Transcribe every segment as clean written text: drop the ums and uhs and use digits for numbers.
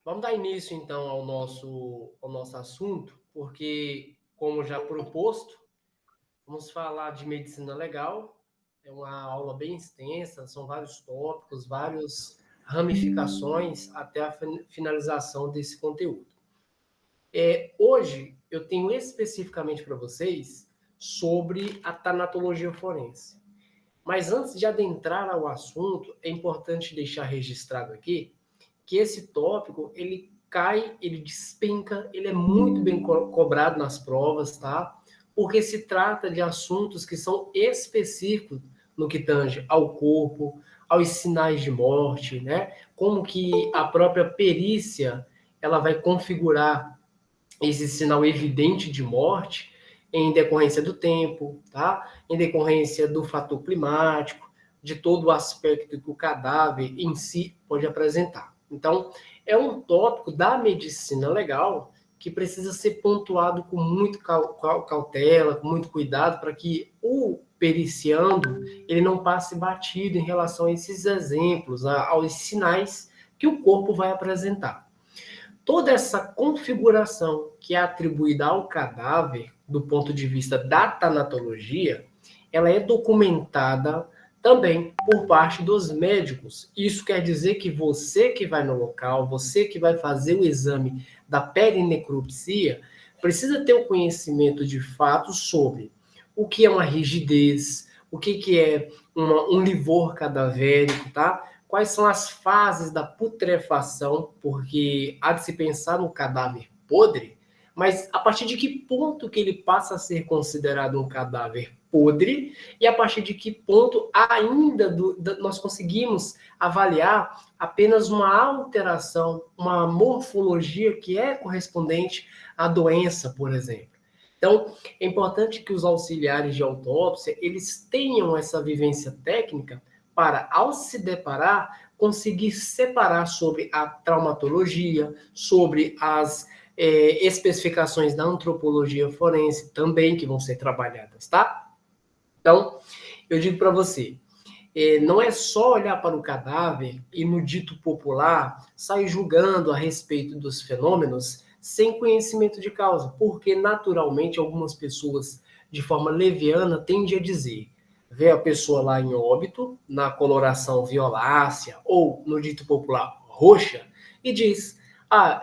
Vamos dar início, então, ao nosso assunto, porque, como já proposto, vamos falar de medicina legal. É uma aula bem extensa, são vários tópicos, várias ramificações até a finalização desse conteúdo. Hoje, eu tenho especificamente para vocês sobre a tanatologia forense. Mas antes de adentrar ao assunto, é importante deixar registrado aqui que esse tópico, ele cai, ele despenca, ele é muito bem cobrado nas provas, tá? Porque se trata de assuntos que são específicos no que tange ao corpo, aos sinais de morte, né? Como que a própria perícia, ela vai configurar esse sinal evidente de morte em decorrência do tempo, tá? Em decorrência do fator climático, de todo o aspecto que o cadáver em si pode apresentar. Então, é um tópico da medicina legal que precisa ser pontuado com muito cautela, com muito cuidado, para que o periciando ele não passe batido em relação a esses exemplos, aos sinais que o corpo vai apresentar. Toda essa configuração que é atribuída ao cadáver, do ponto de vista da tanatologia, ela é documentada também por parte dos médicos. Isso quer dizer que você que vai no local, você que vai fazer o exame da perinecropsia, precisa ter o conhecimento de fato sobre o que é uma rigidez, o que é um livor cadavérico, tá? Quais são as fases da putrefação, porque há de se pensar no cadáver podre, mas a partir de que ponto que ele passa a ser considerado um cadáver podre e a partir de que ponto ainda nós conseguimos avaliar apenas uma alteração, uma morfologia que é correspondente à doença, por exemplo. Então, é importante que os auxiliares de autópsia eles tenham essa vivência técnica para, ao se deparar, conseguir separar sobre a traumatologia, sobre as especificações da antropologia forense também, que vão ser trabalhadas, tá? Então, eu digo para você, não é só olhar para o cadáver e, no dito popular, sair julgando a respeito dos fenômenos sem conhecimento de causa, porque, naturalmente, algumas pessoas, de forma leviana, tendem a dizer vê a pessoa lá em óbito, na coloração violácea ou, no dito popular, roxa, e diz: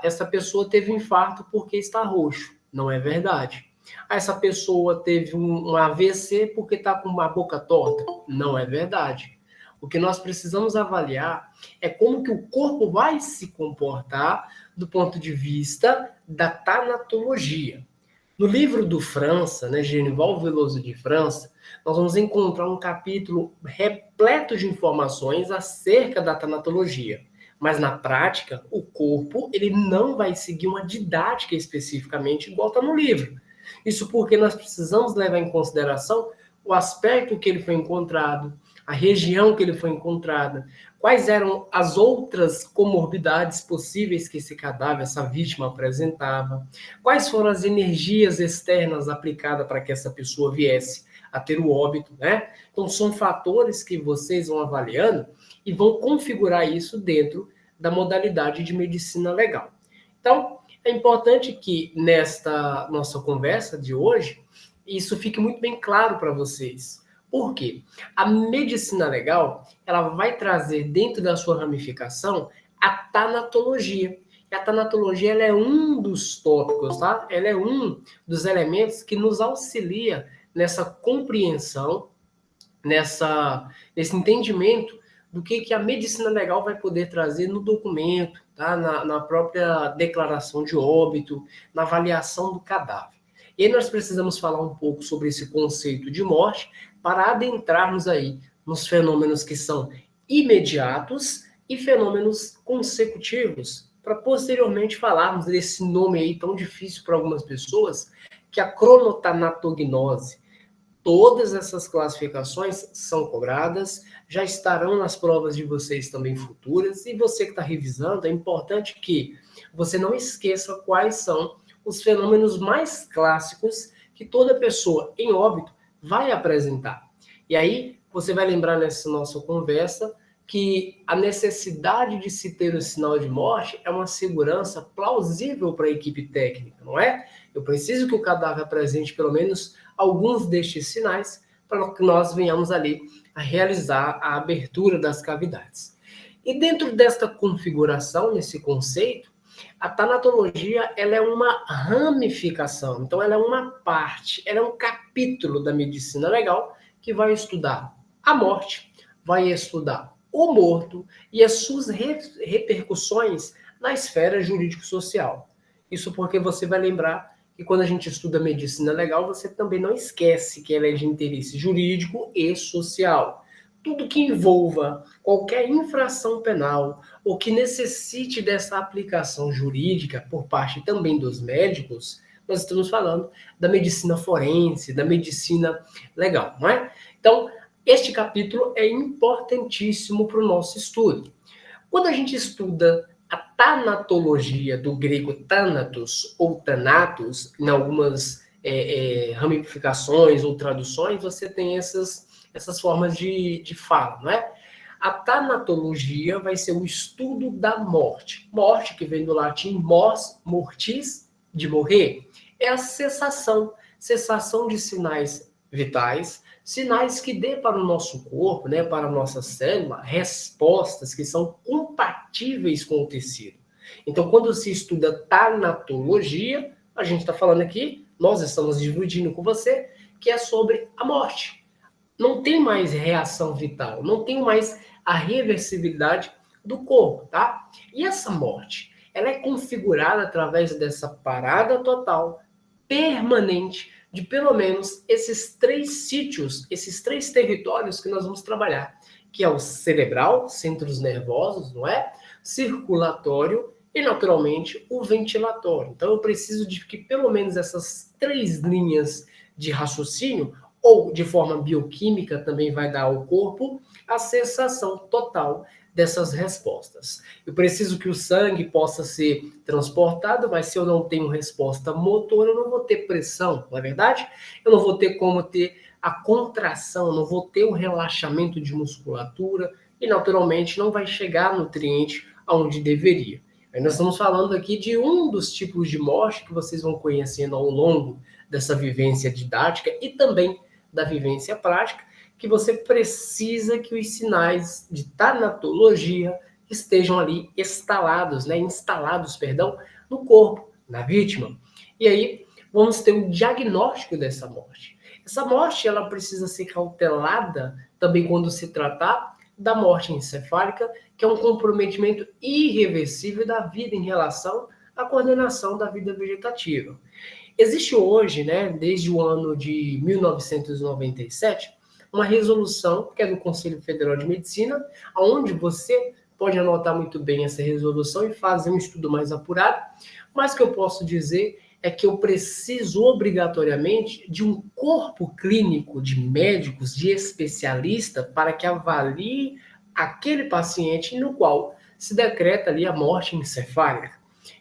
essa pessoa teve infarto porque está roxo. Não é verdade. Essa pessoa teve um AVC porque está com uma boca torta. Não é verdade. O que nós precisamos avaliar é como que o corpo vai se comportar do ponto de vista da tanatologia. No livro do França, né, Genival Veloso de França, nós vamos encontrar um capítulo repleto de informações acerca da tanatologia. Mas na prática, o corpo ele não vai seguir uma didática especificamente igual está no livro. Isso porque nós precisamos levar em consideração o aspecto que ele foi encontrado, a região que ele foi encontrada, quais eram as outras comorbidades possíveis que esse cadáver, essa vítima apresentava, quais foram as energias externas aplicadas para que essa pessoa viesse a ter o óbito, né? Então, são fatores que vocês vão avaliando e vão configurar isso dentro da modalidade de medicina legal. Então, é importante que nesta nossa conversa de hoje, isso fique muito bem claro para vocês. Por quê? A medicina legal, ela vai trazer dentro da sua ramificação a tanatologia. E a tanatologia ela é um dos tópicos, tá? Ela é um dos elementos que nos auxilia nessa compreensão, nesse entendimento do que a medicina legal vai poder trazer no documento, tá? Na própria declaração de óbito, na avaliação do cadáver. E aí nós precisamos falar um pouco sobre esse conceito de morte para adentrarmos aí nos fenômenos que são imediatos e fenômenos consecutivos, para posteriormente falarmos desse nome aí tão difícil para algumas pessoas, que é a cronotanatognose. Todas essas classificações são cobradas, já estarão nas provas de vocês também futuras, e você que está revisando, é importante que você não esqueça quais são os fenômenos mais clássicos que toda pessoa em óbito vai apresentar. E aí, você vai lembrar nessa nossa conversa que a necessidade de se ter o sinal de morte é uma segurança plausível para a equipe técnica, não é? Eu preciso que o cadáver apresente pelo menos alguns destes sinais para que nós venhamos ali a realizar a abertura das cavidades. E dentro desta configuração, nesse conceito, a tanatologia ela é uma ramificação, então ela é uma parte, ela é um capítulo da medicina legal que vai estudar a morte, vai estudar o morto e as suas repercussões na esfera jurídico-social. Isso porque você vai lembrar que quando a gente estuda medicina legal, você também não esquece que ela é de interesse jurídico e social. Tudo que envolva qualquer infração penal ou que necessite dessa aplicação jurídica por parte também dos médicos, nós estamos falando da medicina forense, da medicina legal, não é? Então, este capítulo é importantíssimo para o nosso estudo. Quando a gente estuda a tanatologia, do grego thanatos ou thanatos, em algumas ramificações ou traduções, você tem essas formas de fala, não é? A tanatologia vai ser o estudo da morte. Morte, que vem do latim mors, mortis, de morrer, é a cessação de sinais vitais, sinais que dê para o nosso corpo, né, para a nossa célula, respostas que são compatíveis com o tecido. Então, quando se estuda tanatologia, a gente está falando aqui, nós estamos dividindo com você, que é sobre a morte. Não tem mais reação vital, não tem mais a reversibilidade do corpo, tá? E essa morte, ela é configurada através dessa parada total, permanente, de pelo menos esses 3 sítios, esses 3 territórios que nós vamos trabalhar, que é o cerebral, centros nervosos, não é? Circulatório e, naturalmente, o ventilatório. Então, eu preciso de que pelo menos essas 3 linhas de raciocínio, ou de forma bioquímica, também vai dar ao corpo a sensação total dessas respostas. Eu preciso que o sangue possa ser transportado, mas se eu não tenho resposta motora, eu não vou ter pressão, não é verdade? Eu não vou ter como ter a contração, não vou ter o relaxamento de musculatura e, naturalmente, não vai chegar nutriente aonde deveria. Aí nós estamos falando aqui de um dos tipos de morte que vocês vão conhecendo ao longo dessa vivência didática e também da vivência prática, que você precisa que os sinais de tanatologia estejam ali instalados no corpo, na vítima. E aí vamos ter um diagnóstico dessa morte. Essa morte ela precisa ser cautelada também quando se tratar da morte encefálica, que é um comprometimento irreversível da vida em relação à coordenação da vida vegetativa. Existe hoje, né, desde o ano de 1997, uma resolução que é do Conselho Federal de Medicina, onde você pode anotar muito bem essa resolução e fazer um estudo mais apurado, mas o que eu posso dizer é que eu preciso obrigatoriamente de um corpo clínico de médicos, de especialista, para que avalie aquele paciente no qual se decreta ali a morte encefálica.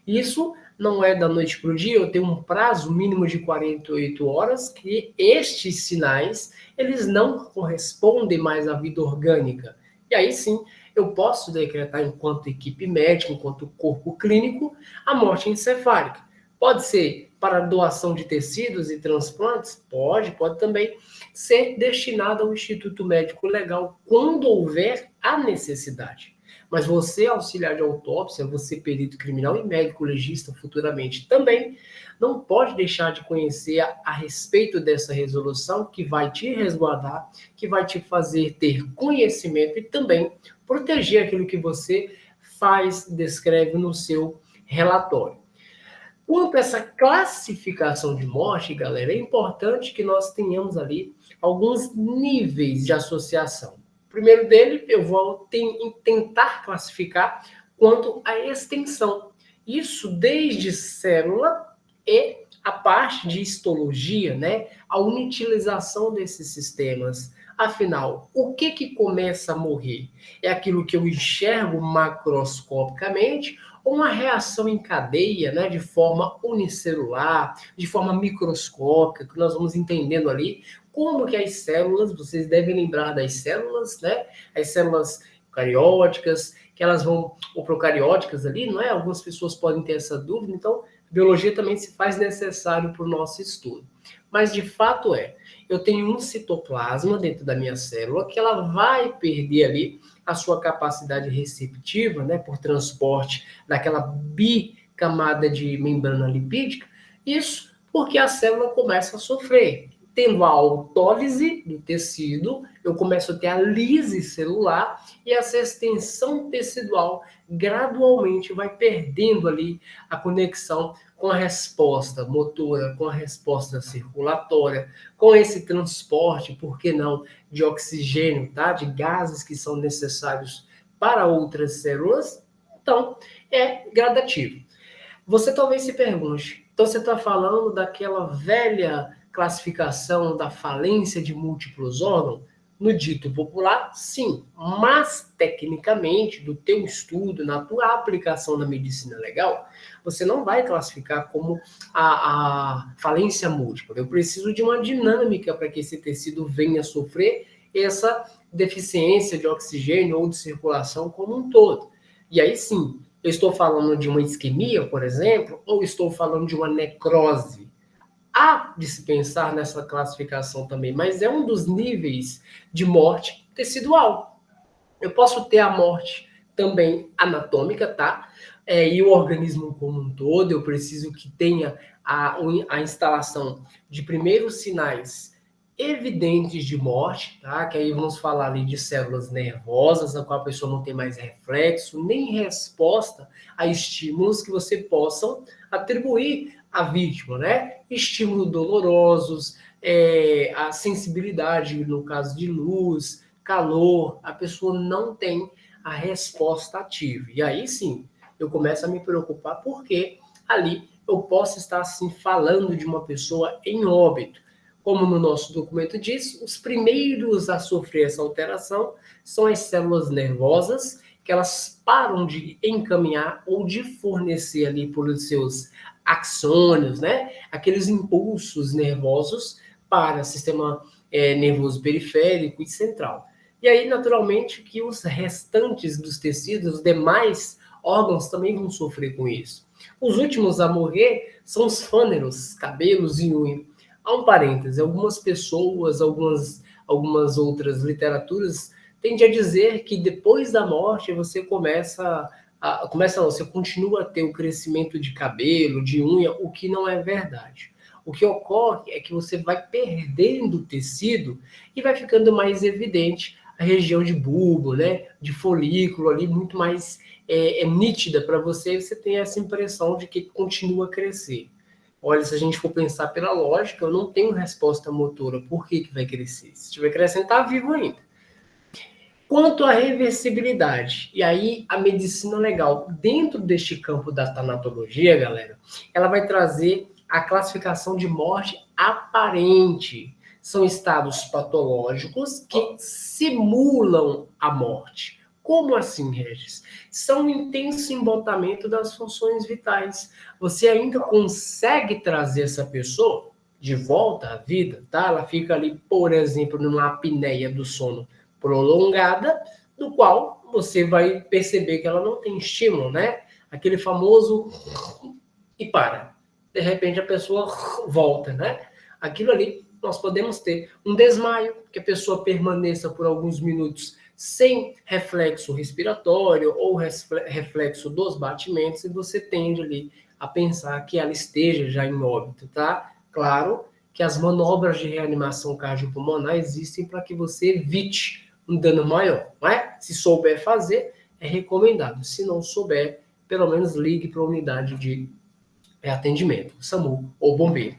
Isso não é da noite para o dia, eu tenho um prazo mínimo de 48 horas que estes sinais, eles não correspondem mais à vida orgânica. E aí sim, eu posso decretar enquanto equipe médica, enquanto corpo clínico, a morte encefálica. Pode ser para doação de tecidos e transplantes? Pode também ser destinada ao Instituto Médico Legal quando houver a necessidade. Mas você, auxiliar de autópsia, você perito criminal e médico legista futuramente também, não pode deixar de conhecer a respeito dessa resolução que vai te resguardar, que vai te fazer ter conhecimento e também proteger aquilo que você faz, descreve no seu relatório. Quanto a essa classificação de morte, galera, é importante que nós tenhamos ali alguns níveis de associação. O primeiro dele, eu vou tentar classificar quanto à extensão. Isso desde célula e a parte de histologia, né? A utilização desses sistemas. Afinal, o que começa a morrer? É aquilo que eu enxergo macroscopicamente ou uma reação em cadeia, né, de forma unicelular, de forma microscópica, que nós vamos entendendo ali como que as células, vocês devem lembrar das células, né? As células eucarióticas, que elas vão, ou procarióticas ali, não é? Algumas pessoas podem ter essa dúvida, então a biologia também se faz necessário para o nosso estudo. Mas de fato eu tenho um citoplasma dentro da minha célula que ela vai perder ali a sua capacidade receptiva, né, por transporte daquela bicamada de membrana lipídica, isso porque a célula começa a sofrer. Tendo a autólise do tecido, eu começo a ter a lise celular e essa extensão tecidual gradualmente vai perdendo ali a conexão com a resposta motora, com a resposta circulatória, com esse transporte, por que não, de oxigênio, tá? De gases que são necessários para outras células. Então, é gradativo. Você talvez se pergunte, então você está falando daquela velha classificação da falência de múltiplos órgãos? No dito popular, sim, mas tecnicamente, do teu estudo, na tua aplicação na medicina legal, você não vai classificar como a falência múltipla. Eu preciso de uma dinâmica para que esse tecido venha sofrer essa deficiência de oxigênio ou de circulação como um todo. E aí sim, eu estou falando de uma isquemia, por exemplo, ou estou falando de uma necrose? Há de se pensar nessa classificação também, mas é um dos níveis de morte tecidual. Eu posso ter a morte também anatômica, tá? E o organismo como um todo, eu preciso que tenha a instalação de primeiros sinais evidentes de morte, tá? Que aí vamos falar ali de células nervosas, a qual a pessoa não tem mais reflexo, nem resposta a estímulos que você possam atribuir à vítima, né? Estímulos dolorosos, a sensibilidade, no caso de luz, calor, a pessoa não tem a resposta ativa. E aí sim, eu começo a me preocupar porque ali eu posso estar assim falando de uma pessoa em óbito. Como no nosso documento diz, os primeiros a sofrer essa alteração são as células nervosas, que elas param de encaminhar ou de fornecer ali por seus axônios, né? Aqueles impulsos nervosos para o sistema nervoso periférico e central. E aí, naturalmente, que os restantes dos tecidos, os demais órgãos também vão sofrer com isso. Os últimos a morrer são os fâneros, cabelos e unhas. Há um parêntese, algumas pessoas, algumas outras literaturas tendem a dizer que depois da morte você você continua a ter o crescimento de cabelo, de unha, o que não é verdade. O que ocorre é que você vai perdendo o tecido e vai ficando mais evidente a região de bulbo, né, de folículo ali, muito mais nítida para você, e você tem essa impressão de que continua a crescer. Olha, se a gente for pensar pela lógica, eu não tenho resposta motora. Por que vai crescer? Se estiver crescendo, está vivo ainda. Quanto à reversibilidade, e aí a medicina legal, dentro deste campo da tanatologia, galera, ela vai trazer a classificação de morte aparente. São estados patológicos que simulam a morte. Como assim, Regis? São um intenso embotamento das funções vitais. Você ainda consegue trazer essa pessoa de volta à vida, tá? Ela fica ali, por exemplo, numa apneia do sono prolongada, do qual você vai perceber que ela não tem estímulo, né? Aquele famoso e para. De repente a pessoa volta, né? Aquilo ali nós podemos ter um desmaio, que a pessoa permaneça por alguns minutos sem reflexo respiratório ou reflexo dos batimentos, e você tende ali a pensar que ela esteja já em óbito, tá? Claro que as manobras de reanimação cardiopulmonar existem para que você evite um dano maior, não é? Se souber fazer, é recomendado. Se não souber, pelo menos ligue para a unidade de atendimento, SAMU ou bombeiro.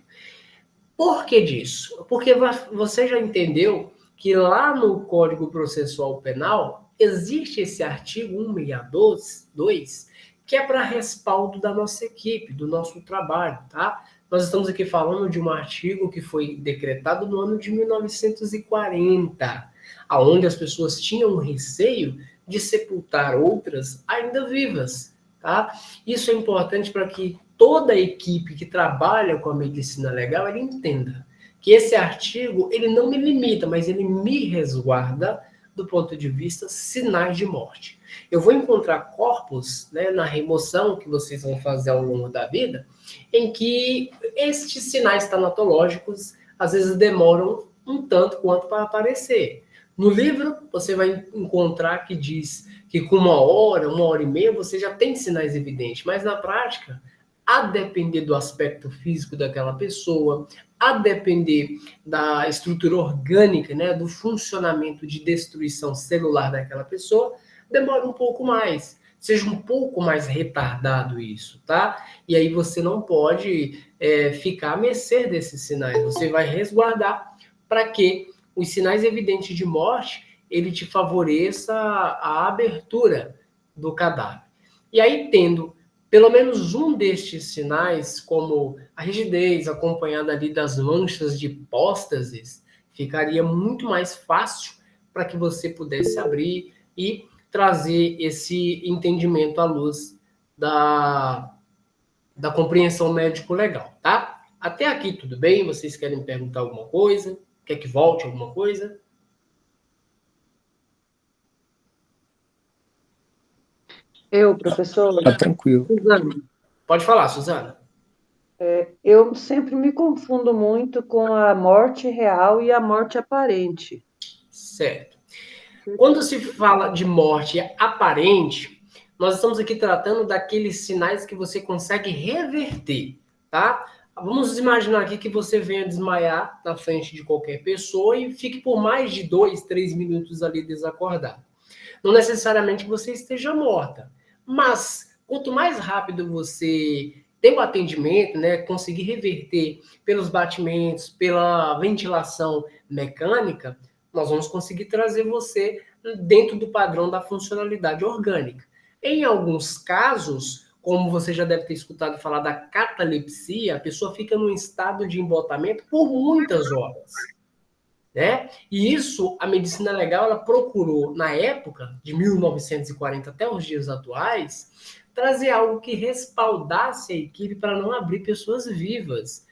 Por que disso? Porque você já entendeu que lá no Código Processual Penal existe esse artigo 162, que é para respaldo da nossa equipe, do nosso trabalho, tá? Nós estamos aqui falando de um artigo que foi decretado no ano de 1940, aonde as pessoas tinham receio de sepultar outras ainda vivas, tá? Isso é importante para que toda a equipe que trabalha com a medicina legal ele entenda que esse artigo ele não me limita, mas ele me resguarda do ponto de vista sinais de morte. Eu vou encontrar corpos, né, na remoção que vocês vão fazer ao longo da vida, em que estes sinais tanatológicos às vezes demoram um tanto quanto para aparecer. No livro, você vai encontrar que diz que com 1 hora e meia, você já tem sinais evidentes, mas na prática, a depender do aspecto físico daquela pessoa, a depender da estrutura orgânica, né, do funcionamento de destruição celular daquela pessoa, demora um pouco mais. Seja um pouco mais retardado isso, tá? E aí você não pode ficar à mercê desses sinais. Você vai resguardar para que os sinais evidentes de morte ele te favoreça a abertura do cadáver. E aí, tendo pelo menos um destes sinais, como a rigidez acompanhada ali das manchas de hipóstases, ficaria muito mais fácil para que você pudesse abrir e trazer esse entendimento à luz da compreensão médico-legal, tá? Até aqui tudo bem? Vocês querem perguntar alguma coisa? Quer que volte alguma coisa? Professor, Tá tranquilo. Suzana, Pode falar, Suzana. eu sempre me confundo muito com a morte real e a morte aparente. Certo. Quando se fala de morte aparente, nós estamos aqui tratando daqueles sinais que você consegue reverter, tá? Vamos imaginar aqui que você venha desmaiar na frente de qualquer pessoa e fique por mais de 2, 3 minutos ali desacordado. Não necessariamente que você esteja morta, mas quanto mais rápido você ter o atendimento, né, conseguir reverter pelos batimentos, pela ventilação mecânica, nós vamos conseguir trazer você dentro do padrão da funcionalidade orgânica. Em alguns casos, como você já deve ter escutado falar da catalepsia, a pessoa fica num estado de embotamento por muitas horas. Né? E isso, a medicina legal, ela procurou, na época, de 1940 até os dias atuais, trazer algo que respaldasse a equipe para não abrir pessoas vivas.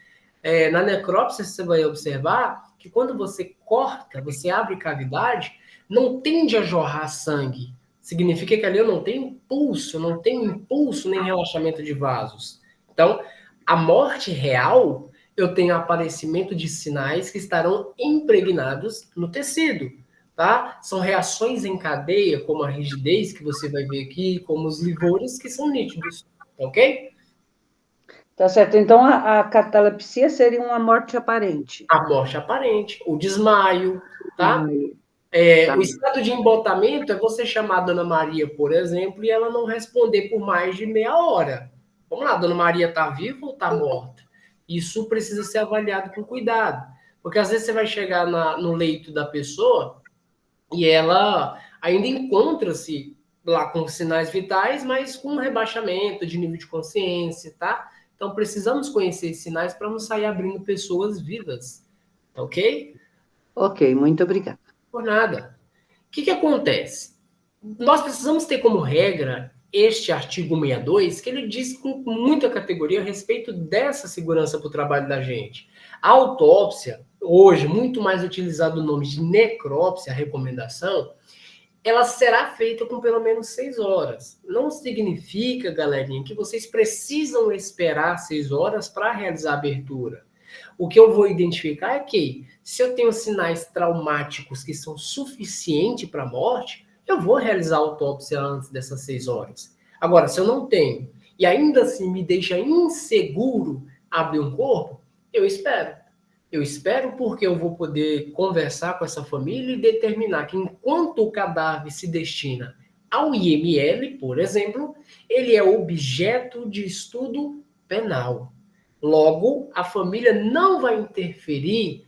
Na necrópsia, você vai observar que quando você corta, você abre cavidade, não tende a jorrar sangue. Significa que ali eu não tenho pulso, eu não tenho impulso nem relaxamento de vasos. Então, a morte real eu tenho aparecimento de sinais que estarão impregnados no tecido, tá? São reações em cadeia, como a rigidez, que você vai ver aqui, como os livores, que são nítidos, ok? Tá certo. Então, a catalepsia seria uma morte aparente. A morte aparente, o desmaio, tá? Ai, tá. O estado de embotamento é você chamar a Dona Maria, por exemplo, e ela não responder por mais de meia hora. Vamos lá, a Dona Maria está viva ou está morta? Isso precisa ser avaliado com cuidado. Porque às vezes você vai chegar no leito da pessoa e ela ainda encontra-se lá com sinais vitais, mas com um rebaixamento de nível de consciência, tá? Então precisamos conhecer esses sinais para não sair abrindo pessoas vivas, ok? Ok, muito obrigada. Por nada. O que acontece? Nós precisamos ter como regra este artigo 62, que ele diz com muita categoria a respeito dessa segurança para o trabalho da gente. A autópsia, hoje, muito mais utilizado o nome de necrópsia, a recomendação, ela será feita com pelo menos 6 horas. Não significa, galerinha, que vocês precisam esperar 6 horas para realizar a abertura. O que eu vou identificar é que, se eu tenho sinais traumáticos que são suficientes para a morte, eu vou realizar a autópsia antes dessas 6 horas. Agora, se eu não tenho e ainda assim me deixa inseguro abrir um corpo, eu espero. Eu espero porque eu vou poder conversar com essa família e determinar que enquanto o cadáver se destina ao IML, por exemplo, ele é objeto de estudo penal. Logo, a família não vai interferir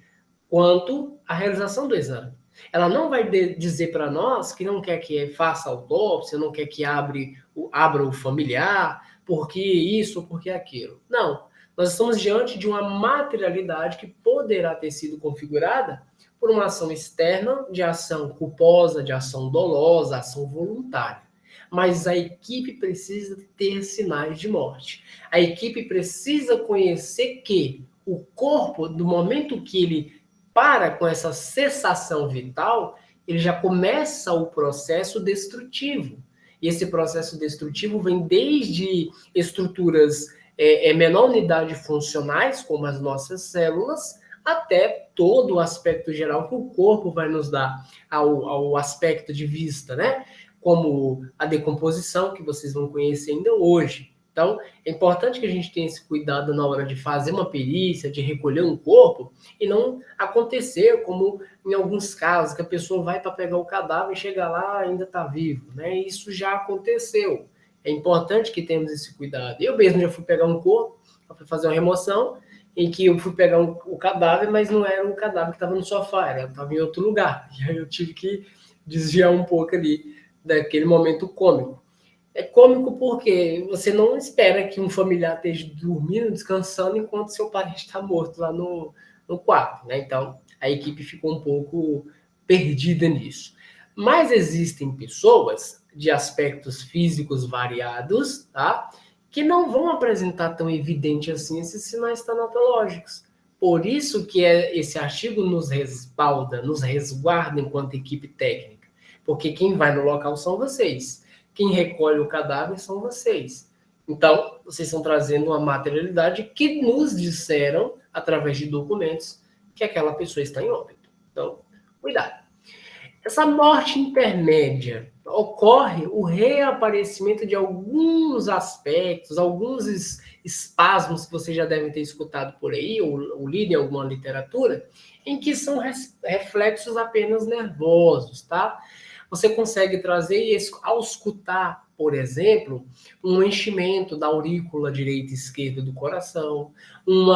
quanto à realização do exame. Ela não vai dizer para nós que não quer que faça autópsia, não quer que abra o familiar, porque isso, porque aquilo. Não. Nós estamos diante de uma materialidade que poderá ter sido configurada por uma ação externa, de ação culposa, de ação dolosa, ação voluntária. Mas a equipe precisa ter sinais de morte. A equipe precisa conhecer que o corpo, do momento que ele para com essa cessação vital, ele já começa o processo destrutivo. E esse processo destrutivo vem desde estruturas menor unidade funcionais, como as nossas células, até todo o aspecto geral que o corpo vai nos dar ao aspecto de vista, né? Como a decomposição, que vocês vão conhecer ainda hoje. Então, é importante que a gente tenha esse cuidado na hora de fazer uma perícia, de recolher um corpo, e não acontecer como em alguns casos, que a pessoa vai para pegar o cadáver e chega lá ainda está vivo, né? Isso já aconteceu. É importante que tenhamos esse cuidado. Eu mesmo já fui pegar um corpo, fui fazer uma remoção, em que eu fui pegar o cadáver, mas não era o cadáver que estava no sofá, estava em outro lugar. E aí eu tive que desviar um pouco ali daquele momento cômico. É cômico porque você não espera que um familiar esteja dormindo, descansando, enquanto seu parente está morto lá no quarto, né? Então, a equipe ficou um pouco perdida nisso. Mas existem pessoas de aspectos físicos variados, tá? Que não vão apresentar tão evidente assim esses sinais tanatológicos. Por isso que esse artigo nos respalda, nos resguarda enquanto equipe técnica. Porque quem vai no local são vocês. Quem recolhe o cadáver são vocês. Então, vocês estão trazendo uma materialidade que nos disseram, através de documentos, que aquela pessoa está em óbito. Então, cuidado. Essa morte intermédia ocorre o reaparecimento de alguns aspectos, alguns espasmos que vocês já devem ter escutado por aí, ou lido em alguma literatura, em que são reflexos apenas nervosos, tá? Você consegue trazer, ao escutar, por exemplo, um enchimento da aurícula direita e esquerda do coração, um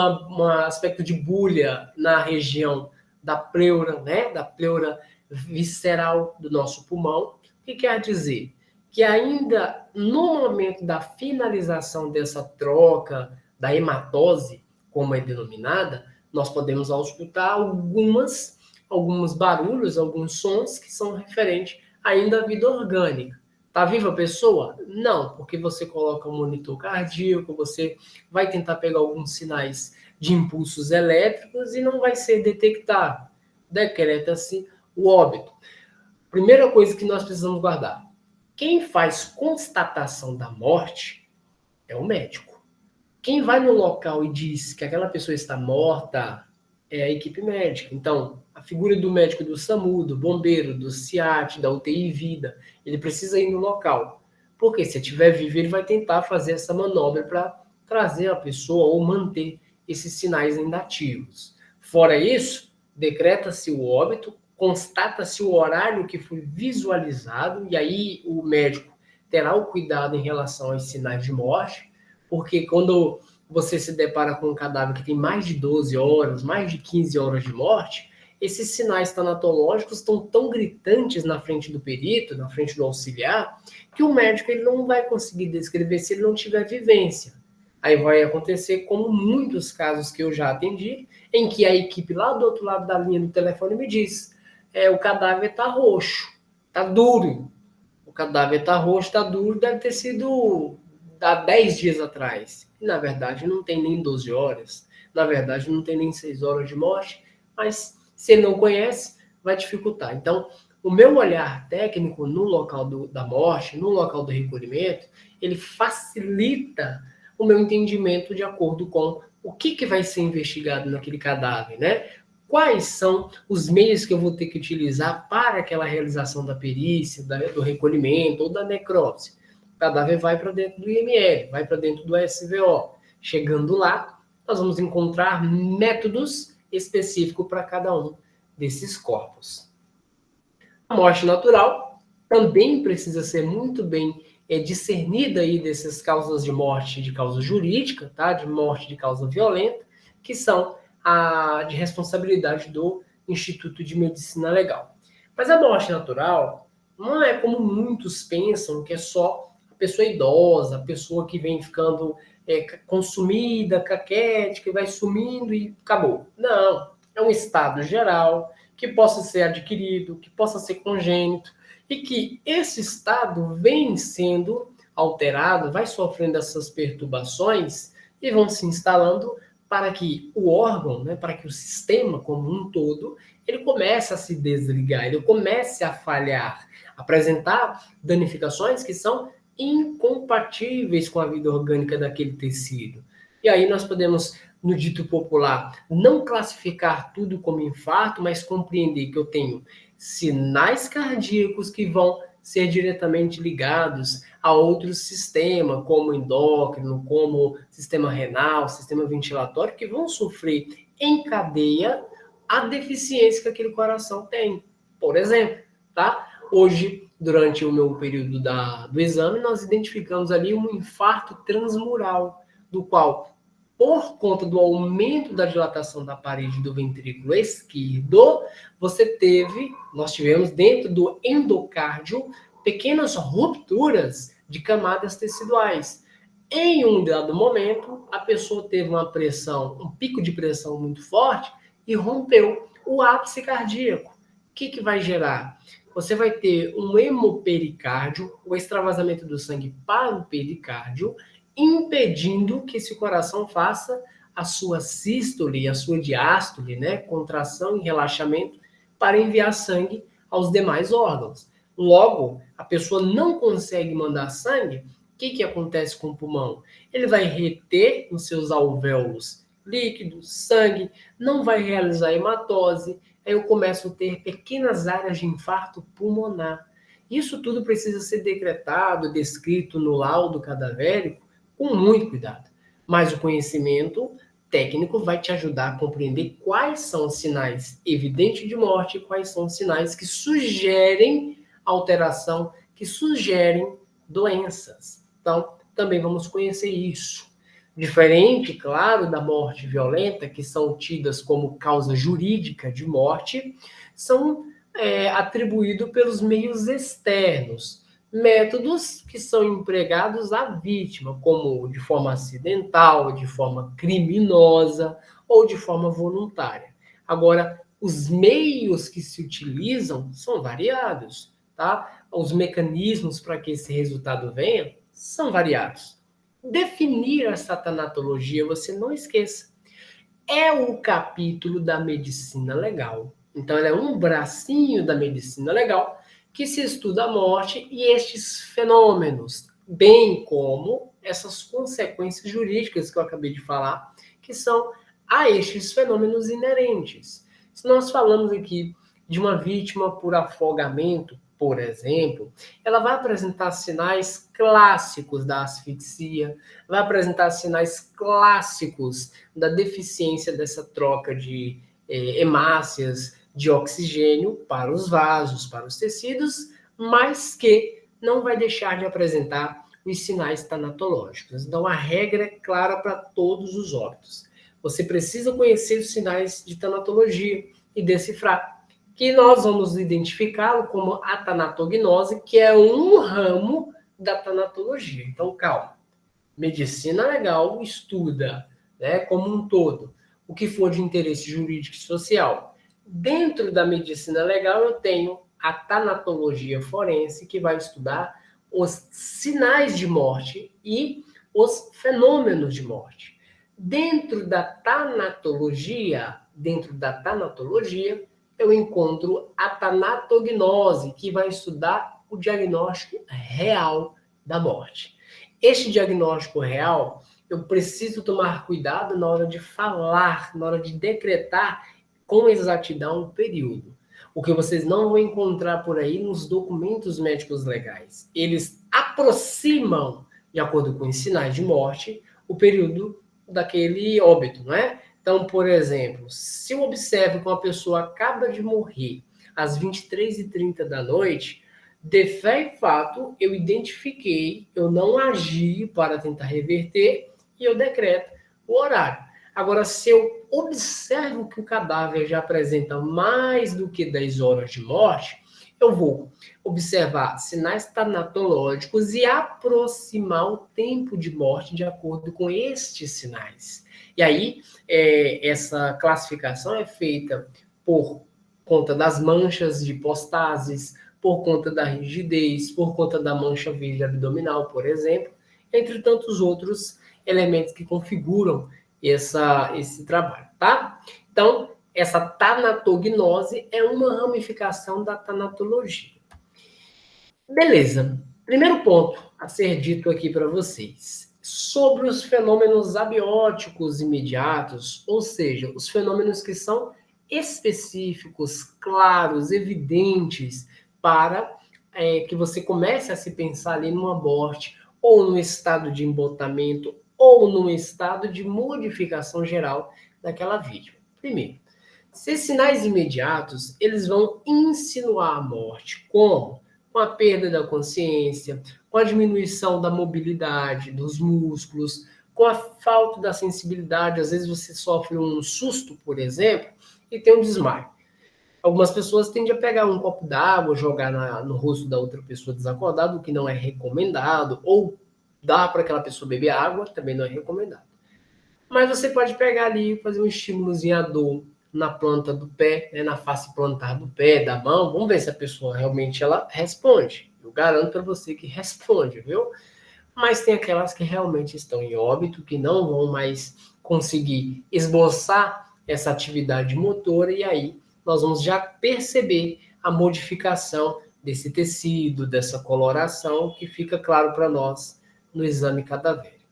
aspecto de bulha na região da pleura, né? Da pleura visceral do nosso pulmão. O que quer dizer? Que ainda no momento da finalização dessa troca, da hematose, como é denominada, nós podemos auscultar alguns barulhos, alguns sons que são referentes ainda à vida orgânica. Está viva a pessoa? Não, porque você coloca um monitor cardíaco, você vai tentar pegar alguns sinais de impulsos elétricos e não vai ser detectado. Decreta-se o óbito. Primeira coisa que nós precisamos guardar: quem faz constatação da morte é o médico. Quem vai no local e diz que aquela pessoa está morta é a equipe médica. Então, a figura do médico do SAMU, do bombeiro, do SIAT, da UTI Vida, ele precisa ir no local. Porque se estiver vivo, ele vai tentar fazer essa manobra para trazer a pessoa ou manter esses sinais ainda ativos. Fora isso, decreta-se o óbito, constata-se o horário que foi visualizado, e aí o médico terá o cuidado em relação aos sinais de morte, porque quando você se depara com um cadáver que tem mais de 12 horas, mais de 15 horas de morte, esses sinais tanatológicos estão tão gritantes na frente do perito, na frente do auxiliar, que o médico ele não vai conseguir descrever se ele não tiver vivência. Aí vai acontecer como muitos casos que eu já atendi, em que a equipe lá do outro lado da linha do telefone me diz: o cadáver está roxo, está duro. O cadáver está roxo, está duro, deve ter sido há 10 dias atrás. E, na verdade, não tem nem 12 horas. Na verdade, não tem nem 6 horas de morte. Mas, se ele não conhece, vai dificultar. Então, o meu olhar técnico no local da morte, no local do recolhimento, ele facilita o meu entendimento de acordo com o que vai ser investigado naquele cadáver, né? Quais são os meios que eu vou ter que utilizar para aquela realização da perícia, do recolhimento ou da necrópsia. O cadáver vai para dentro do IML, vai para dentro do SVO. Chegando lá, nós vamos encontrar métodos específicos para cada um desses corpos. A morte natural também precisa ser muito bem discernida aí dessas causas de morte de causa jurídica, tá? De morte de causa violenta, que são de responsabilidade do Instituto de Medicina Legal. Mas a morte natural não é como muitos pensam, que é só a pessoa idosa, a pessoa que vem ficando consumida, caquética, e vai sumindo e acabou. Não, é um estado geral que possa ser adquirido, que possa ser congênito, e que esse estado vem sendo alterado, vai sofrendo essas perturbações e vão se instalando para que o órgão, né, para que o sistema como um todo, ele comece a se desligar, ele comece a falhar, apresentar danificações que são incompatíveis com a vida orgânica daquele tecido. E aí nós podemos, no dito popular, não classificar tudo como infarto, mas compreender que eu tenho sinais cardíacos que vão ser diretamente ligados a outro sistema, como endócrino, como sistema renal, sistema ventilatório, que vão sofrer em cadeia a deficiência que aquele coração tem. Por exemplo, tá? Hoje, durante o meu período do exame, nós identificamos ali um infarto transmural, do qual, por conta do aumento da dilatação da parede do ventrículo esquerdo, nós tivemos dentro do endocárdio pequenas rupturas de camadas teciduais. Em um dado momento, a pessoa teve uma pressão, um pico de pressão muito forte e rompeu o ápice cardíaco. O que vai gerar? Você vai ter um hemopericárdio, o extravasamento do sangue para o pericárdio, impedindo que esse coração faça a sua sístole, a sua diástole, né? Contração e relaxamento, para enviar sangue aos demais órgãos. Logo, a pessoa não consegue mandar sangue. O que acontece com o pulmão? Ele vai reter nos seus alvéolos líquido, sangue, não vai realizar hematose. Aí eu começo a ter pequenas áreas de infarto pulmonar. Isso tudo precisa ser decretado, descrito no laudo cadavérico, com muito cuidado. Mas o conhecimento técnico vai te ajudar a compreender quais são os sinais evidentes de morte e quais são os sinais que sugerem alteração, que sugerem doenças. Então, também vamos conhecer isso. Diferente, claro, da morte violenta, que são tidas como causa jurídica de morte, são atribuídos pelos meios externos, métodos que são empregados à vítima, como de forma acidental, de forma criminosa ou de forma voluntária. Agora, os meios que se utilizam são variados, tá? Os mecanismos para que esse resultado venha são variados. Definir essa tanatologia, você não esqueça, é o capítulo da medicina legal. Então, ela é um bracinho da medicina legal que se estuda a morte e estes fenômenos, bem como essas consequências jurídicas que eu acabei de falar, que são a estes fenômenos inerentes. Se nós falamos aqui de uma vítima por afogamento, por exemplo, ela vai apresentar sinais clássicos da asfixia, vai apresentar sinais clássicos da deficiência dessa troca de hemácias de oxigênio para os vasos, para os tecidos, mas que não vai deixar de apresentar os sinais tanatológicos. Então, a regra é clara para todos os óbitos. Você precisa conhecer os sinais de tanatologia e decifrar, que nós vamos identificá-lo como a tanatognose, que é um ramo da tanatologia. Então, calma. Medicina legal estuda, né, como um todo, o que for de interesse jurídico e social. Dentro da medicina legal, eu tenho a tanatologia forense, que vai estudar os sinais de morte e os fenômenos de morte. Dentro da tanatologia, eu encontro a tanatognose, que vai estudar o diagnóstico real da morte. Este diagnóstico real, eu preciso tomar cuidado na hora de falar, na hora de decretar com exatidão o período. O que vocês não vão encontrar por aí nos documentos médicos legais. Eles aproximam, de acordo com os sinais de morte, o período daquele óbito, não é? Então, por exemplo, se eu observo que uma pessoa acaba de morrer às 23h30 da noite, de fé e fato, eu identifiquei, eu não agi para tentar reverter e eu decreto o horário. Agora, se eu observo que o cadáver já apresenta mais do que 10 horas de morte, eu vou observar sinais tanatológicos e aproximar o tempo de morte de acordo com estes sinais. E aí, essa classificação é feita por conta das manchas de hipostases, por conta da rigidez, por conta da mancha verde abdominal, por exemplo, entre tantos outros elementos que configuram esse trabalho, tá? Então, essa tanatognose é uma ramificação da tanatologia. Beleza. Primeiro ponto a ser dito aqui para vocês. Sobre os fenômenos abióticos imediatos, ou seja, os fenômenos que são específicos, claros, evidentes, para que você comece a se pensar ali numa morte, ou no estado de embotamento, ou num estado de modificação geral daquela vítima. Primeiro, esses sinais imediatos, eles vão insinuar a morte. Como? Com a perda da consciência, com a diminuição da mobilidade dos músculos, com a falta da sensibilidade. Às vezes você sofre um susto, por exemplo, e tem um desmaio. Algumas pessoas tendem a pegar um copo d'água, jogar no rosto da outra pessoa desacordada, o que não é recomendado, ou dar para aquela pessoa beber água, também não é recomendado. Mas você pode pegar ali e fazer um estímulozinho à dor na planta do pé, né, na face plantar do pé, da mão. Vamos ver se a pessoa realmente ela responde. Eu garanto para você que responde, viu? Mas tem aquelas que realmente estão em óbito, que não vão mais conseguir esboçar essa atividade motora, e aí nós vamos já perceber a modificação desse tecido, dessa coloração, que fica claro para nós no exame cadavérico.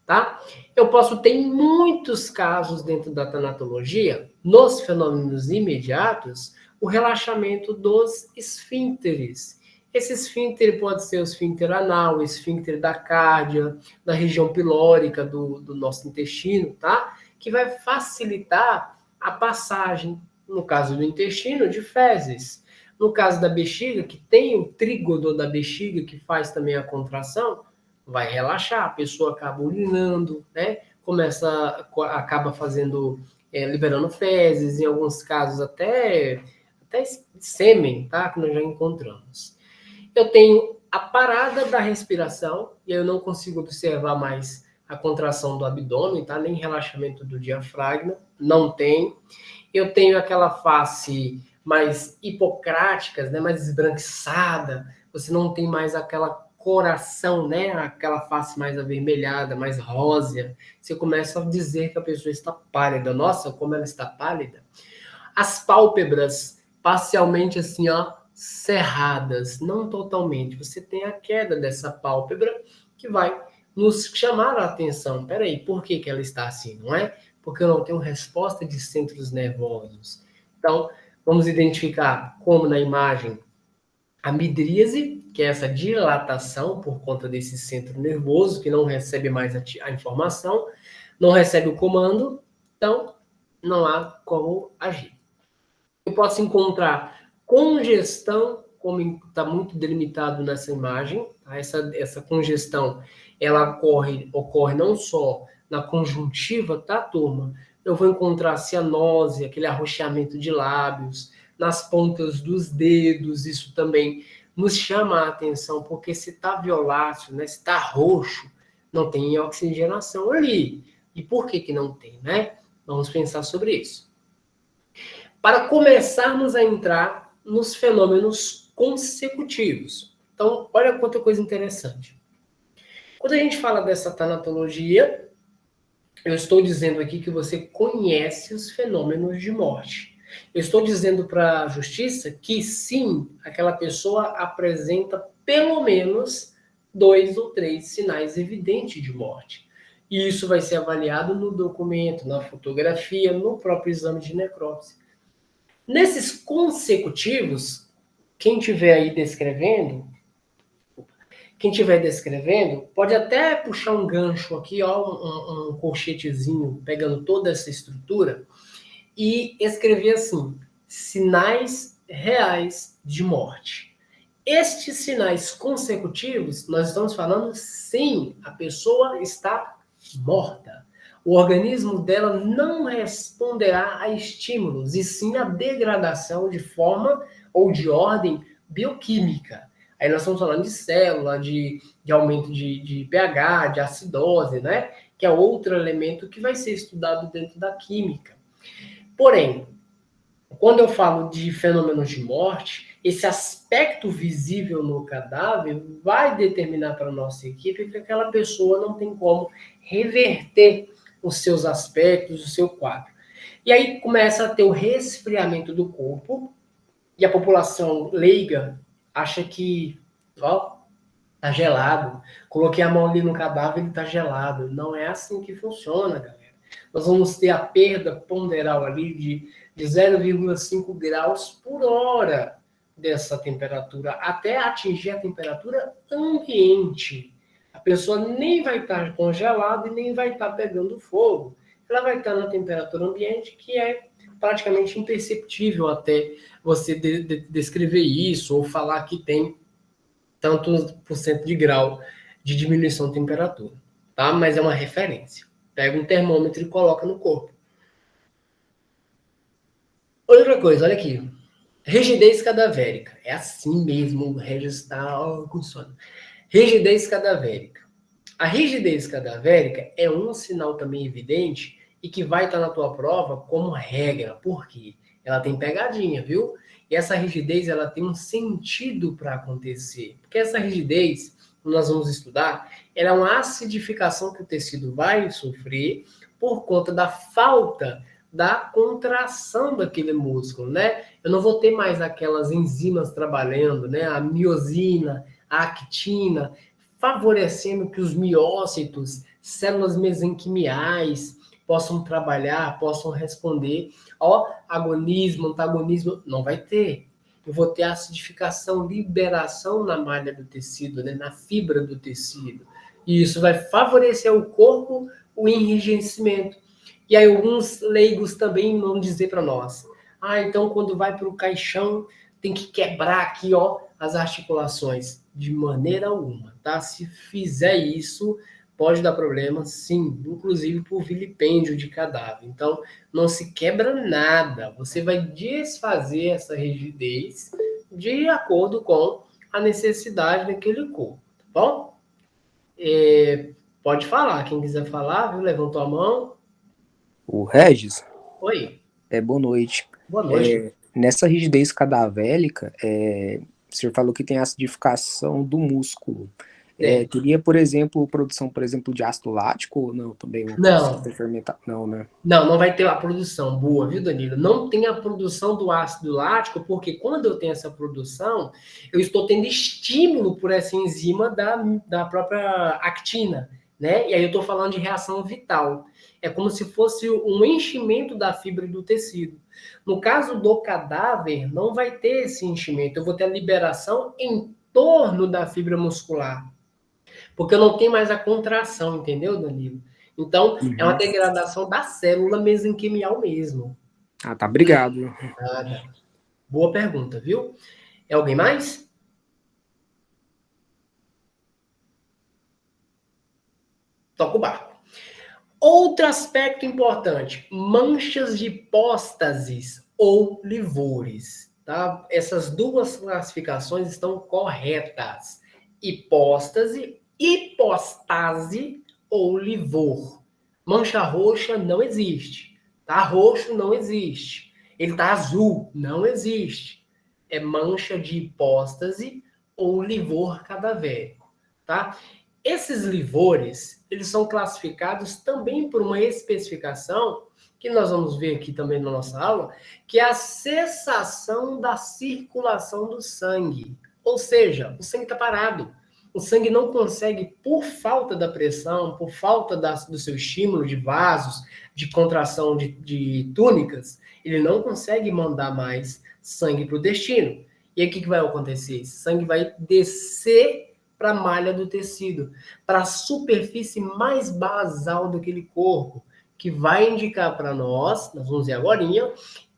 Tá? Eu posso ter muitos casos dentro da tanatologia, nos fenômenos imediatos, o relaxamento dos esfínteres. Esse esfíncter pode ser o esfíncter anal, o esfíncter da cárdia, da região pilórica do nosso intestino, tá? Que vai facilitar a passagem, no caso do intestino, de fezes. No caso da bexiga, que tem o trígono da bexiga, que faz também a contração, vai relaxar, a pessoa acaba urinando, né? Acaba fazendo, liberando fezes, em alguns casos até sêmen, tá? Que nós já encontramos. Eu tenho a parada da respiração, e eu não consigo observar mais a contração do abdômen, tá? Nem relaxamento do diafragma, não tem. Eu tenho aquela face mais hipocrática, né? Mais esbranquiçada, você não tem mais aquela coração, né? Aquela face mais avermelhada, mais rósea. Você começa a dizer que a pessoa está pálida. Nossa, como ela está pálida. As pálpebras parcialmente assim, ó, cerradas, não totalmente. Você tem a queda dessa pálpebra que vai nos chamar a atenção. Peraí, por que ela está assim, não é? Porque eu não tenho resposta de centros nervosos. Então, vamos identificar como na imagem a midríase, que é essa dilatação por conta desse centro nervoso, que não recebe mais a informação, não recebe o comando, então não há como agir. Eu posso encontrar congestão, como está muito delimitado nessa imagem, tá? Essa congestão, ela ocorre não só na conjuntiva, tá, turma? Eu vou encontrar cianose, aquele arroxeamento de lábios, nas pontas dos dedos, isso também nos chama a atenção, porque se está violáceo, né, se está roxo, não tem oxigenação ali. E por que não tem, né? Vamos pensar sobre isso. Para começarmos a entrar nos fenômenos consecutivos. Então, olha quanta coisa interessante. Quando a gente fala dessa tanatologia, eu estou dizendo aqui que você conhece os fenômenos de morte. Eu estou dizendo para a justiça que sim, aquela pessoa apresenta pelo menos 2 ou 3 sinais evidentes de morte. E isso vai ser avaliado no documento, na fotografia, no próprio exame de necrópsia. Nesses consecutivos, quem estiver aí descrevendo, pode até puxar um gancho aqui, ó, um colchetezinho, pegando toda essa estrutura, e escrever assim, sinais reais de morte. Estes sinais consecutivos, nós estamos falando, sim, a pessoa está morta. O organismo dela não responderá a estímulos, e sim a degradação de forma ou de ordem bioquímica. Aí nós estamos falando de célula, de aumento de pH, de acidose, né? Que é outro elemento que vai ser estudado dentro da química. Porém, quando eu falo de fenômenos de morte, esse aspecto visível no cadáver vai determinar para a nossa equipe que aquela pessoa não tem como reverter os seus aspectos, o seu quadro. E aí começa a ter o resfriamento do corpo, e a população leiga acha que, ó, tá gelado. Coloquei a mão ali no cadáver, ele tá gelado. Não é assim que funciona, galera. Nós vamos ter a perda ponderal ali de 0,5 graus por hora dessa temperatura, até atingir a temperatura ambiente. A pessoa nem vai estar congelada e nem vai estar pegando fogo. Ela vai estar na temperatura ambiente, que é praticamente imperceptível até você descrever isso ou falar que tem tantos por cento de grau de diminuição de temperatura, tá? Mas é uma referência. Pega um termômetro e coloca no corpo. Outra coisa, olha aqui. Rigidez cadavérica. É assim mesmo, o Regis está com sono. Rigidez cadavérica. A rigidez cadavérica é um sinal também evidente e que vai estar na tua prova como regra. Por quê? Ela tem pegadinha, viu? E essa rigidez, ela tem um sentido para acontecer. Porque essa rigidez, como nós vamos estudar, ela é uma acidificação que o tecido vai sofrer por conta da falta da contração daquele músculo, né? Eu não vou ter mais aquelas enzimas trabalhando, né? A miosina, a actina, favorecendo que os miócitos, células mesenquimiais, possam trabalhar, possam responder. Ó, agonismo, antagonismo, não vai ter. Eu vou ter acidificação, liberação na malha do tecido, né? Na fibra do tecido. E isso vai favorecer o corpo, o enrijecimento. E aí alguns leigos também vão dizer para nós, então quando vai para o caixão, tem que quebrar aqui, ó, as articulações. De maneira alguma, tá? Se fizer isso, pode dar problema, sim, inclusive por vilipêndio de cadáver. Então, não se quebra nada. Você vai desfazer essa rigidez de acordo com a necessidade daquele corpo, tá bom? Pode falar, quem quiser falar, viu? Levantou a mão. O Regis, Oi. boa noite. Boa noite. Nessa rigidez cadavélica, o senhor falou que tem acidificação do músculo. Teria, por exemplo, produção, por exemplo, de ácido lático ou não? Também não. Fermentar? Não, né? Não vai ter a produção boa, viu, Danilo? Não tem a produção do ácido lático, porque quando eu tenho essa produção, eu estou tendo estímulo por essa enzima da própria actina, né? E aí eu estou falando de reação vital. É como se fosse um enchimento da fibra do tecido. No caso do cadáver, não vai ter esse enchimento. Eu vou ter a liberação em torno da fibra muscular. Porque eu não tenho mais a contração, entendeu, Danilo? Então, é uma degradação da célula mesenquimial mesmo. Ah, tá. Obrigado. Nada. Boa pergunta, viu? É alguém mais? Toca o barco. Outro aspecto importante, manchas de hipóstases ou livores. Tá? Essas duas classificações estão corretas. Hipóstase, hipostase ou livor. Mancha roxa não existe. Tá roxo não existe. Ele tá azul, não existe. É mancha de hipóstase ou livor cadavérico, tá? Esses livores, eles são classificados também por uma especificação que nós vamos ver aqui também na nossa aula, que é a cessação da circulação do sangue. Ou seja, o sangue está parado. O sangue não consegue, por falta da pressão, por falta do seu estímulo de vasos, de contração de túnicas, ele não consegue mandar mais sangue para o intestino. E aí o que vai acontecer? Esse sangue vai descer para a malha do tecido, para a superfície mais basal daquele corpo, que vai indicar para nós vamos ver agora,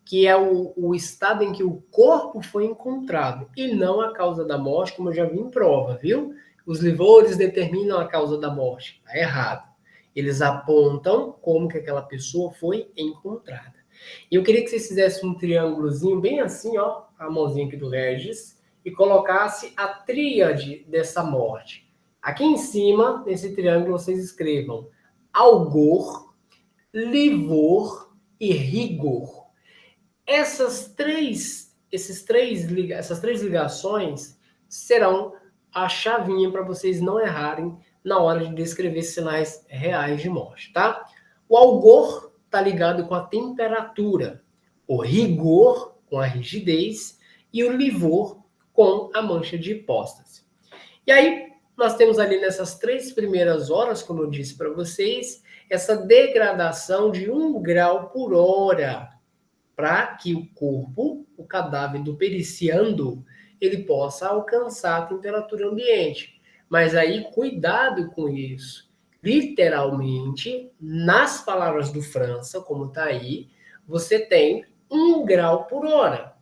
que é o estado em que o corpo foi encontrado, e não a causa da morte, como eu já vi em prova, viu? Os livores determinam a causa da morte. Está errado. Eles apontam como que aquela pessoa foi encontrada. E eu queria que vocês fizessem um triângulozinho bem assim, ó, a mãozinha aqui do Regis, e colocasse a tríade dessa morte. Aqui em cima, nesse triângulo, vocês escrevam algor, livor e rigor. Essas três ligações serão a chavinha para vocês não errarem na hora de descrever sinais reais de morte, tá? O algor está ligado com a temperatura, o rigor com a rigidez e o livor com a mancha de hipóstase. E aí, nós temos ali nessas 3 primeiras horas, como eu disse para vocês, essa degradação de 1 grau por hora, para que o corpo, o cadáver do periciando, ele possa alcançar a temperatura ambiente. Mas aí, cuidado com isso. Literalmente, nas palavras do França, como está aí, você tem 1 grau por hora.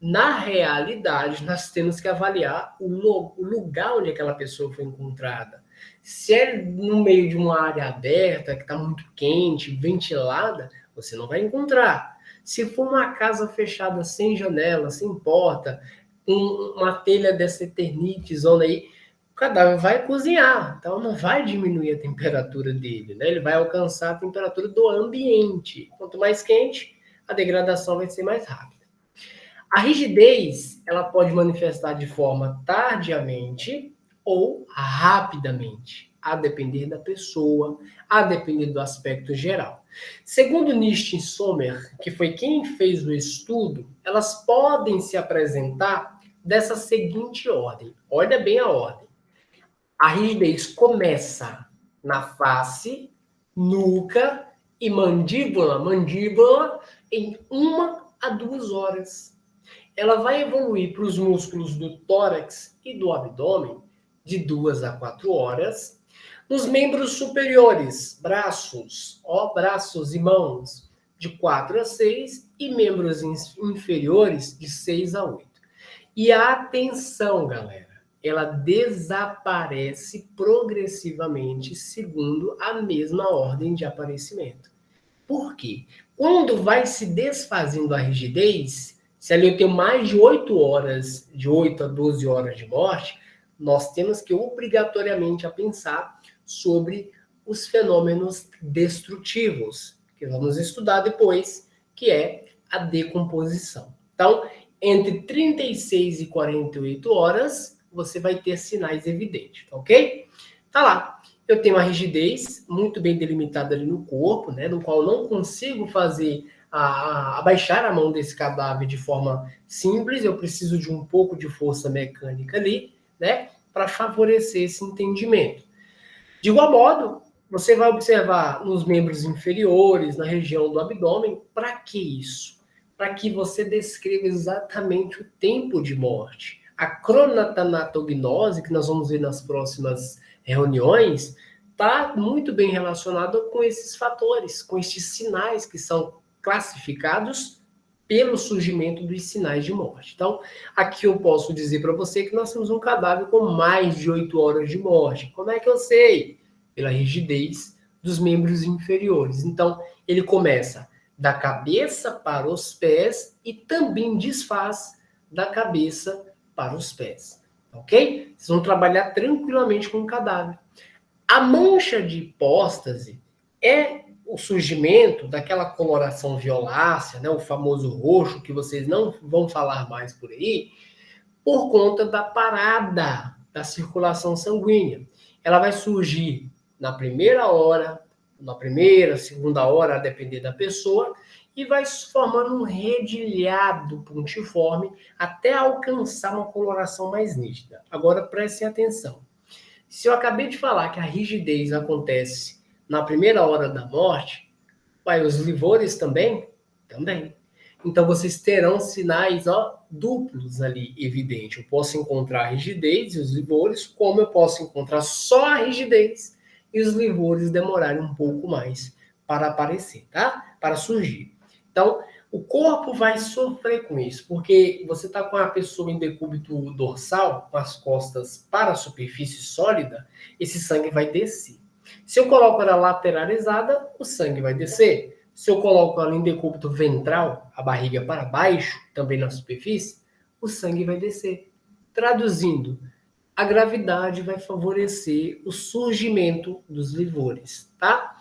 Na realidade, nós temos que avaliar o lugar onde aquela pessoa foi encontrada. Se é no meio de uma área aberta, que está muito quente, ventilada, você não vai encontrar. Se for uma casa fechada, sem janela, sem porta, uma telha dessa eternite, zona aí, o cadáver vai cozinhar, então não vai diminuir a temperatura dele, né? Ele vai alcançar a temperatura do ambiente. Quanto mais quente, a degradação vai ser mais rápida. A rigidez, ela pode manifestar de forma tardiamente ou rapidamente, a depender da pessoa, a depender do aspecto geral. Segundo Nishtin Sommer, que foi quem fez o estudo, elas podem se apresentar dessa seguinte ordem. Olha bem a ordem. A rigidez começa na face, nuca e mandíbula em 1 a 2 horas. Ela vai evoluir para os músculos do tórax e do abdômen de 2 a 4 horas. Nos membros superiores, braços e mãos, de 4 a 6, e membros inferiores, de 6 a 8. E a atenção, galera, ela desaparece progressivamente segundo a mesma ordem de aparecimento. Por quê? Quando vai se desfazendo a rigidez, se ali eu tenho mais de 8 horas, de 8 a 12 horas de morte, nós temos que obrigatoriamente a pensar sobre os fenômenos destrutivos, que vamos estudar depois, que é a decomposição. Então, entre 36 e 48 horas, você vai ter sinais evidentes, ok? Tá lá. Eu tenho uma rigidez muito bem delimitada ali no corpo, né, no qual eu não consigo fazer abaixar a mão desse cadáver de forma simples, eu preciso de um pouco de força mecânica ali, né, para favorecer esse entendimento. De igual modo, você vai observar nos membros inferiores, na região do abdômen. Para que isso? Para que você descreva exatamente o tempo de morte. A cronotanatognose, que nós vamos ver nas próximas reuniões, está muito bem relacionada com esses fatores, com esses sinais que são classificados pelo surgimento dos sinais de morte. Então, aqui eu posso dizer para você que nós temos um cadáver com mais de 8 horas de morte. Como é que eu sei? Pela rigidez dos membros inferiores. Então, ele começa da cabeça para os pés e também desfaz da cabeça para os pés. Ok? Vocês vão trabalhar tranquilamente com o cadáver. A mancha de hipóstase é o surgimento daquela coloração violácea, né, o famoso roxo, que vocês não vão falar mais por aí, por conta da parada da circulação sanguínea. Ela vai surgir na primeira hora, na primeira, segunda hora, a depender da pessoa, e vai se formando um redilhado pontiforme até alcançar uma coloração mais nítida. Agora, prestem atenção. Se eu acabei de falar que a rigidez acontece na primeira hora da morte, os livores também? Também. Então, vocês terão sinais duplos ali, evidente. Eu posso encontrar a rigidez e os livores, como eu posso encontrar só a rigidez e os livores demorarem um pouco mais para aparecer, tá? Para surgir. Então, o corpo vai sofrer com isso, porque você está com a pessoa em decúbito dorsal, com as costas para a superfície sólida, esse sangue vai descer. Se eu coloco ela lateralizada, o sangue vai descer. Se eu coloco ela em decúbito ventral, a barriga para baixo, também na superfície, o sangue vai descer. Traduzindo, a gravidade vai favorecer o surgimento dos livores, tá?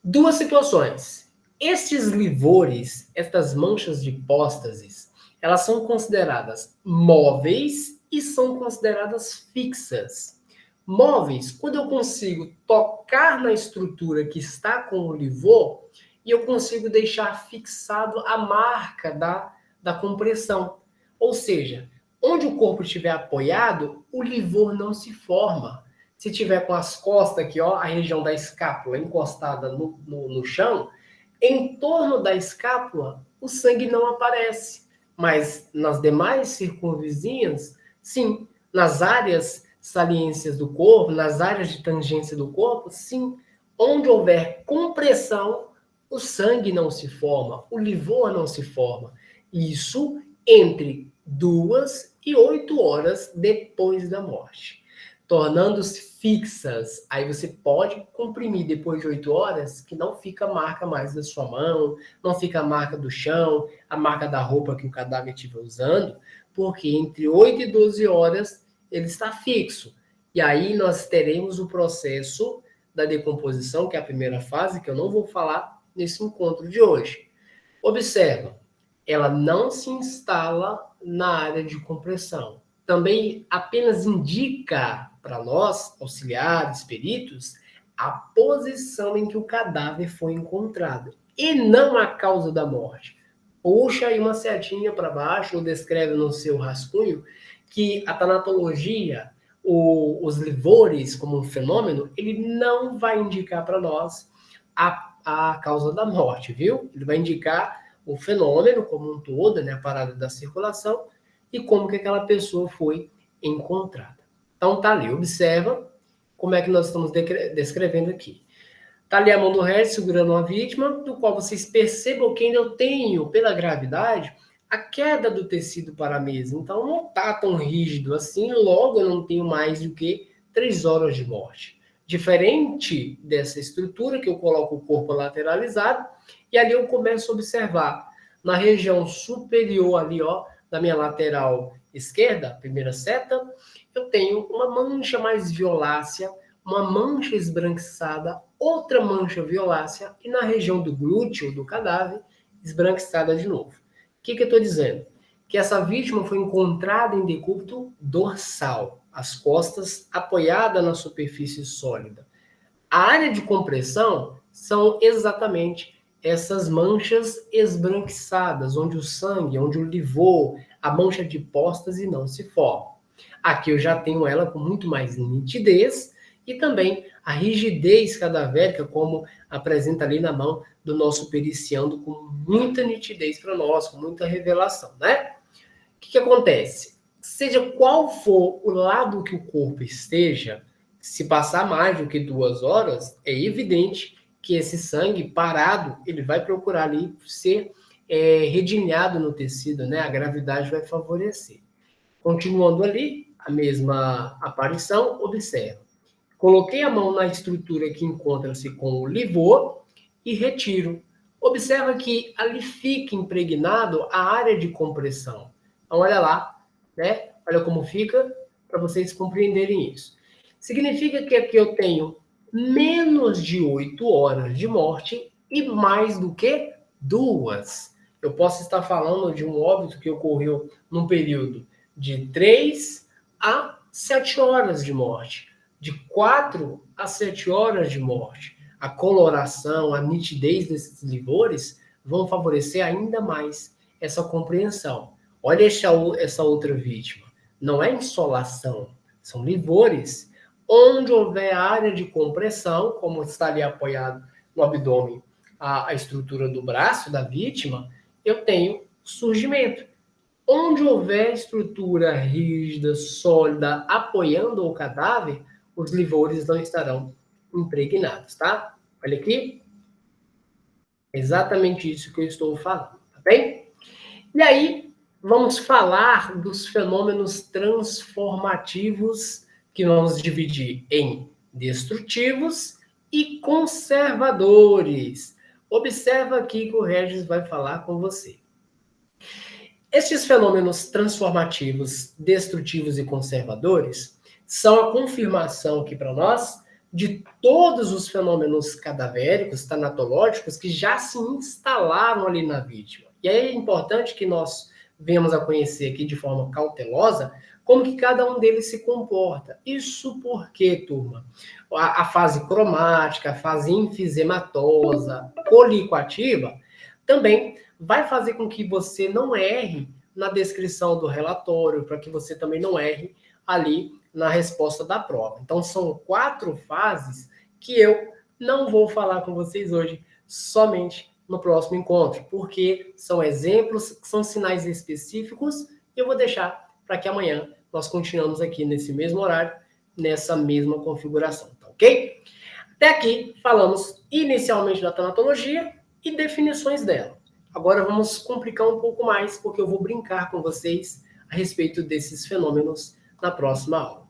2 situações. Estes livores, estas manchas de hipóstases, elas são consideradas móveis e são consideradas fixas. Móveis, quando eu consigo tocar na estrutura que está com o livor e eu consigo deixar fixado a marca da compressão. Ou seja, onde o corpo estiver apoiado, o livor não se forma. Se tiver com as costas aqui, ó, a região da escápula encostada no chão, em torno da escápula, o sangue não aparece. Mas nas demais circunvizinhas, sim. Nas áreas saliências do corpo, nas áreas de tangência do corpo, sim. Onde houver compressão, o sangue não se forma, o livor não se forma. Isso entre 2 e 8 horas depois da morte. Tornando-se fixas, aí você pode comprimir depois de 8 horas, que não fica a marca mais da sua mão, não fica a marca do chão, a marca da roupa que o cadáver estiver usando, porque entre 8 e 12 horas ele está fixo. E aí nós teremos o processo da decomposição, que é a primeira fase, que eu não vou falar nesse encontro de hoje. Observa, ela não se instala na área de compressão. Também apenas indica para nós, auxiliares, peritos, a posição em que o cadáver foi encontrado e não a causa da morte. Puxa aí uma setinha para baixo ou descreve no seu rascunho que a tanatologia, os livores como um fenômeno, ele não vai indicar para nós a causa da morte, viu? Ele vai indicar o fenômeno como um todo, né, a parada da circulação, e como que aquela pessoa foi encontrada. Então tá ali, observa como é que nós estamos descrevendo aqui. Tá ali a mão do Regis segurando uma vítima, do qual vocês percebam que ainda eu tenho, pela gravidade, a queda do tecido para a mesa. Então não tá tão rígido assim, logo eu não tenho mais do que 3 horas de morte. Diferente dessa estrutura, que eu coloco o corpo lateralizado, e ali eu começo a observar, na região superior ali, ó, da minha lateral esquerda, primeira seta, eu tenho uma mancha mais violácea, uma mancha esbranquiçada, outra mancha violácea, e na região do glúteo do cadáver, esbranquiçada de novo. O que eu estou dizendo? Que essa vítima foi encontrada em decúbito dorsal, as costas apoiadas na superfície sólida. A área de compressão são exatamente essas manchas esbranquiçadas, onde o sangue, onde o livor, a mancha de hipóstase não se forma. Aqui eu já tenho ela com muito mais nitidez e também a rigidez cadavérica, como apresenta ali na mão do nosso periciando, com muita nitidez para nós, com muita revelação, né? O que acontece? Seja qual for o lado que o corpo esteja, se passar mais do que 2 horas, é evidente que esse sangue parado, ele vai procurar ali ser redinhado no tecido, né? A gravidade vai favorecer. Continuando ali, a mesma aparição, observa. Coloquei a mão na estrutura que encontra-se com o livor e retiro. Observa que ali fica impregnado a área de compressão. Então, olha lá, né? Olha como fica, para vocês compreenderem isso. Significa que aqui eu tenho menos de 8 horas de morte e mais do que 2. Eu posso estar falando de um óbito que ocorreu num período de 3 a 7 horas de morte, de 4 a 7 horas de morte. A coloração, a nitidez desses livores vão favorecer ainda mais essa compreensão. Olha essa outra vítima. Não é insolação, são livores. Onde houver área de compressão, como está ali apoiado no abdômen a estrutura do braço da vítima, eu tenho surgimento. Onde houver estrutura rígida, sólida, apoiando o cadáver, os livores não estarão impregnados, tá? Olha aqui. É exatamente isso que eu estou falando, tá bem? E aí, vamos falar dos fenômenos transformativos, que vamos dividir em destrutivos e conservadores. Observa aqui que o Regis vai falar com você. Estes fenômenos transformativos, destrutivos e conservadores são a confirmação aqui para nós de todos os fenômenos cadavéricos, tanatológicos, que já se instalaram ali na vítima. E aí é importante que nós venhamos a conhecer aqui de forma cautelosa como que cada um deles se comporta. Isso porque, turma, a fase cromática, a fase enfisematosa, colicoativa, também vai fazer com que você não erre na descrição do relatório, para que você também não erre ali na resposta da prova. Então, são 4 fases que eu não vou falar com vocês hoje, somente no próximo encontro, porque são exemplos, são sinais específicos, e eu vou deixar para que amanhã nós continuamos aqui nesse mesmo horário, nessa mesma configuração, tá ok? Até aqui falamos inicialmente da tanatologia e definições dela. Agora vamos complicar um pouco mais, porque eu vou brincar com vocês a respeito desses fenômenos na próxima aula.